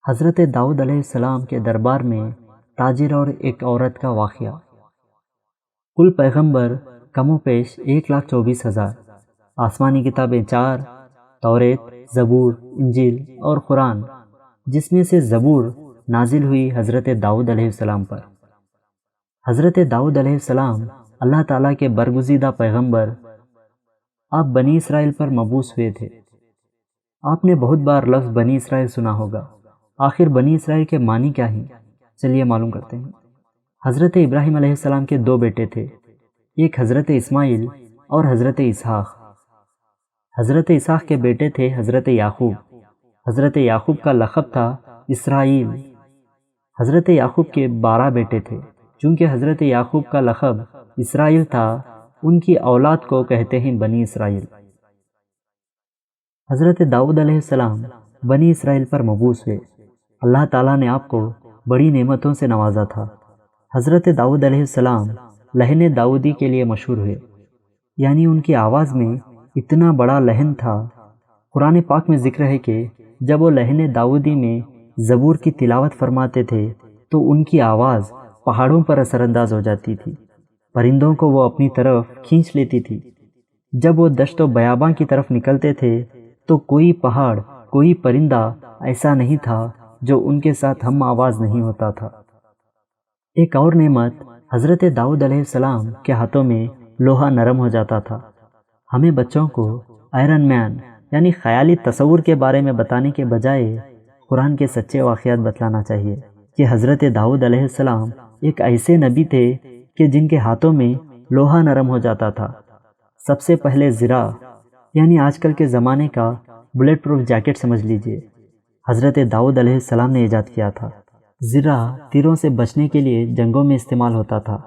حضرت داؤد علیہ السلام کے دربار میں تاجر اور ایک عورت کا واقعہ۔ کل پیغمبر کم و بیش 1,24,000، آسمانی کتابیں 4، توریت، زبور، انجیل اور قرآن، جس میں سے زبور نازل ہوئی حضرت داؤد علیہ السلام پر۔ حضرت داؤد علیہ السلام اللہ تعالیٰ کے برگزیدہ پیغمبر، آپ بنی اسرائیل پر مبعوث ہوئے تھے۔ آپ نے بہت بار لفظ بنی اسرائیل سنا ہوگا۔ آخر بنی اسرائیل کے معنی کیا ہیں؟ چلیے معلوم کرتے ہیں۔ حضرت ابراہیم علیہ السلام کے 2 بیٹے تھے، ایک حضرت اسماعیل اور حضرت اسحاق۔ حضرت اسحاق کے بیٹے تھے حضرت یعقوب۔ حضرت یعقوب کا لقب تھا اسرائیل۔ حضرت یعقوب کے 12 بیٹے تھے۔ چونکہ حضرت یعقوب کا لقب اسرائیل تھا، ان کی اولاد کو کہتے ہیں بنی اسرائیل۔ حضرت داؤد علیہ السلام بنی اسرائیل پر مبعوث ہوئے۔ اللہ تعالیٰ نے آپ کو بڑی نعمتوں سے نوازا تھا۔ حضرت داؤد علیہ السلام لہن داؤدی کے لیے مشہور ہوئے، یعنی ان کی آواز میں اتنا بڑا لہن تھا۔ قرآن پاک میں ذکر ہے کہ جب وہ لہن داؤدی میں زبور کی تلاوت فرماتے تھے تو ان کی آواز پہاڑوں پر اثر انداز ہو جاتی تھی، پرندوں کو وہ اپنی طرف کھینچ لیتی تھی۔ جب وہ دشت و بیاباں کی طرف نکلتے تھے تو کوئی پہاڑ، کوئی پرندہ ایسا نہیں تھا جو ان کے ساتھ ہم آواز نہیں ہوتا تھا۔ ایک اور نعمت، حضرت داؤد علیہ السلام کے ہاتھوں میں لوہا نرم ہو جاتا تھا۔ ہمیں بچوں کو آئرن مین یعنی خیالی تصور کے بارے میں بتانے کے بجائے قرآن کے سچے واقعات بتلانا چاہیے کہ حضرت داؤد علیہ السلام ایک ایسے نبی تھے کہ جن کے ہاتھوں میں لوہا نرم ہو جاتا تھا۔ سب سے پہلے زرہ یعنی آج کل کے زمانے کا بلیٹ پروف جیکٹ سمجھ لیجئے، حضرت داؤد علیہ السلام نے ایجاد کیا تھا۔ زرہ تیروں سے بچنے کے لیے جنگوں میں استعمال ہوتا تھا۔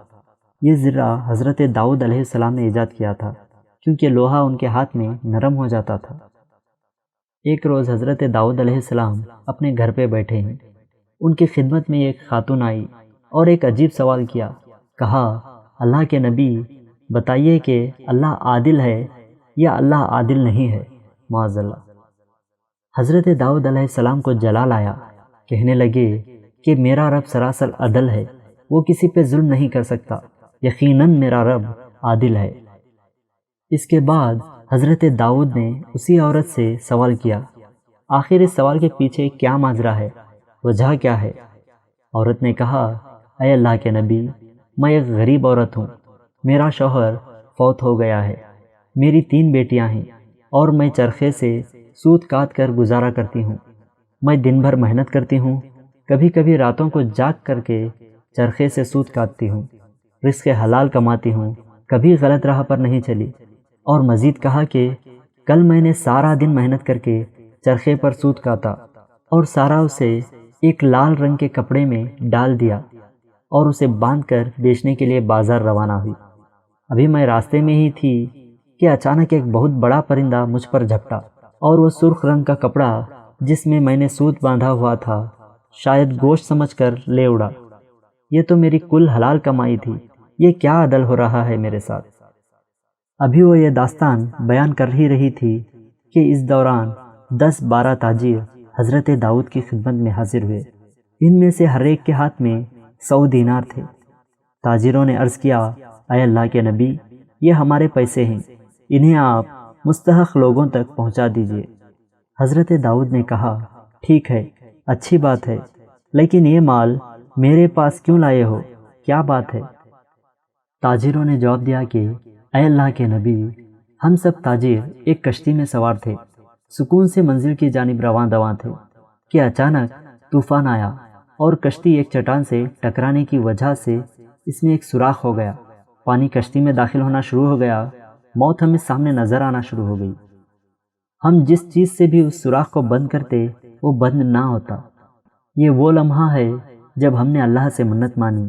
یہ زرہ حضرت داؤد علیہ السلام نے ایجاد کیا تھا کیونکہ لوہا ان کے ہاتھ میں نرم ہو جاتا تھا۔ ایک روز حضرت داؤد علیہ السلام اپنے گھر پہ بیٹھے ہیں، ان کی خدمت میں ایک خاتون آئی اور ایک عجیب سوال کیا۔ کہا، اللہ کے نبی بتائیے کہ اللہ عادل ہے یا اللہ عادل نہیں ہے؟ معاذ اللہ۔ حضرت داؤد علیہ السلام کو جلال آیا، کہنے لگے کہ میرا رب سراسر عدل ہے، وہ کسی پہ ظلم نہیں کر سکتا، یقیناً میرا رب عادل ہے۔ اس کے بعد حضرت داؤد نے اسی عورت سے سوال کیا، آخر اس سوال کے پیچھے کیا ماجرا ہے، وجہ کیا ہے؟ عورت نے کہا، اے اللہ کے نبی، میں ایک غریب عورت ہوں، میرا شوہر فوت ہو گیا ہے، میری 3 بیٹیاں ہیں اور میں چرخے سے سوت کاٹ کر گزارا کرتی ہوں۔ میں دن بھر محنت کرتی ہوں، کبھی کبھی راتوں کو جاگ کر کے چرخے سے سوت کاٹتی ہوں، رزق حلال کماتی ہوں، کبھی غلط راہ پر نہیں چلی۔ اور مزید کہا کہ کل میں نے سارا دن محنت کر کے چرخے پر سوت کاٹا اور سارا اسے ایک لال رنگ کے کپڑے میں ڈال دیا اور اسے باندھ کر بیچنے کے لیے بازار روانہ ہوئی۔ ابھی میں راستے میں ہی تھی کہ اچانک ایک بہت بڑا پرندہ مجھ پر جھپٹا اور وہ سرخ رنگ کا کپڑا جس میں میں نے سوت باندھا ہوا تھا شاید گوشت سمجھ کر لے اڑا۔ یہ تو میری کل حلال کمائی تھی، یہ کیا عدل ہو رہا ہے میرے ساتھ؟ ابھی وہ یہ داستان بیان کر ہی رہی تھی کہ اس دوران 10-12 تاجر حضرت داؤد کی خدمت میں حاضر ہوئے۔ ان میں سے ہر ایک کے ہاتھ میں 100 دینار تھے۔ تاجروں نے عرض کیا، اے اللہ کے نبی، یہ ہمارے پیسے ہیں، انہیں آپ مستحق لوگوں تک پہنچا دیجیے۔ حضرت داؤد نے کہا، ٹھیک ہے، اچھی بات ہے، لیکن یہ مال میرے پاس کیوں لائے ہو؟ کیا بات ہے؟ تاجروں نے جواب دیا کہ اے اللہ کے نبی، ہم سب تاجر ایک کشتی میں سوار تھے، سکون سے منزل کی جانب رواں دواں تھے کہ اچانک طوفان آیا اور کشتی ایک چٹان سے ٹکرانے کی وجہ سے اس میں ایک سوراخ ہو گیا، پانی کشتی میں داخل ہونا شروع ہو گیا، موت ہمیں سامنے نظر آنا شروع ہو گئی۔ ہم جس چیز سے بھی اس سوراخ کو بند کرتے وہ بند نہ ہوتا۔ یہ وہ لمحہ ہے جب ہم نے اللہ سے منت مانی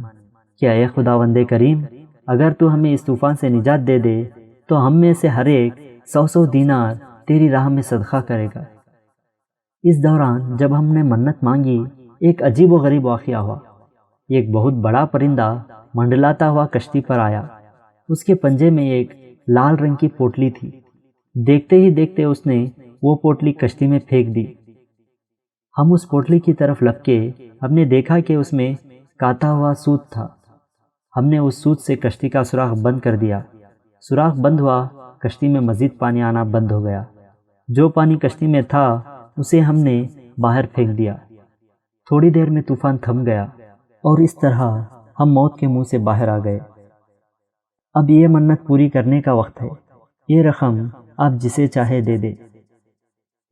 کہ اے خداوند کریم، اگر تو ہمیں اس طوفان سے نجات دے دے تو ہم میں سے ہر ایک 100 دینار تیری راہ میں صدقہ کرے گا۔ اس دوران جب ہم نے منت مانگی، ایک عجیب و غریب واقعہ ہوا۔ ایک بہت بڑا پرندہ منڈلاتا ہوا کشتی پر آیا، اس کے پنجے میں ایک لال رنگ کی پوٹلی تھی۔ دیکھتے ہی دیکھتے اس نے وہ پوٹلی کشتی میں پھینک دی۔ ہم اس پوٹلی کی طرف لپکے ہم نے دیکھا کہ اس میں کاتا ہوا سوت تھا۔ ہم نے اس سوت سے کشتی کا سوراخ بند کر دیا۔ سوراخ بند ہوا، کشتی میں مزید پانی آنا بند ہو گیا۔ جو پانی کشتی میں تھا اسے ہم نے باہر پھینک دیا۔ تھوڑی دیر میں طوفان تھم گیا اور اس طرح ہم موت کے منہ سے باہر آ گئے۔ اب یہ منت پوری کرنے کا وقت ہے۔ یہ رقم آپ جسے چاہے دے دے۔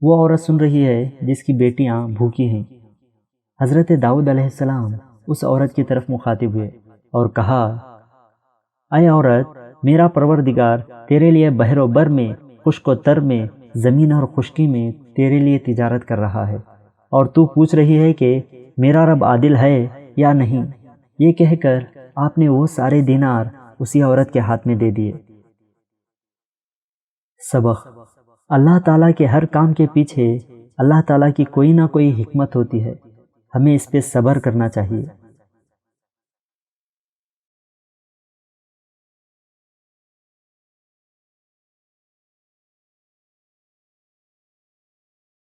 وہ عورت سن رہی ہے جس کی بیٹیاں بھوکی ہیں۔ حضرت داؤد علیہ السلام اس عورت کی طرف مخاطب ہوئے اور کہا، اے عورت، میرا پروردگار تیرے لیے بحر و بر میں، خشک و تر میں، زمین اور خشکی میں تیرے لیے تجارت کر رہا ہے، اور تو پوچھ رہی ہے کہ میرا رب عادل ہے یا نہیں۔ یہ کہہ کر آپ نے وہ سارے دینار اسی عورت کے ہاتھ میں دے دیے۔ سبق: اللہ تعالیٰ کے ہر کام کے پیچھے اللہ تعالیٰ کی کوئی نہ کوئی حکمت ہوتی ہے۔ ہمیں اس پہ صبر کرنا چاہیے۔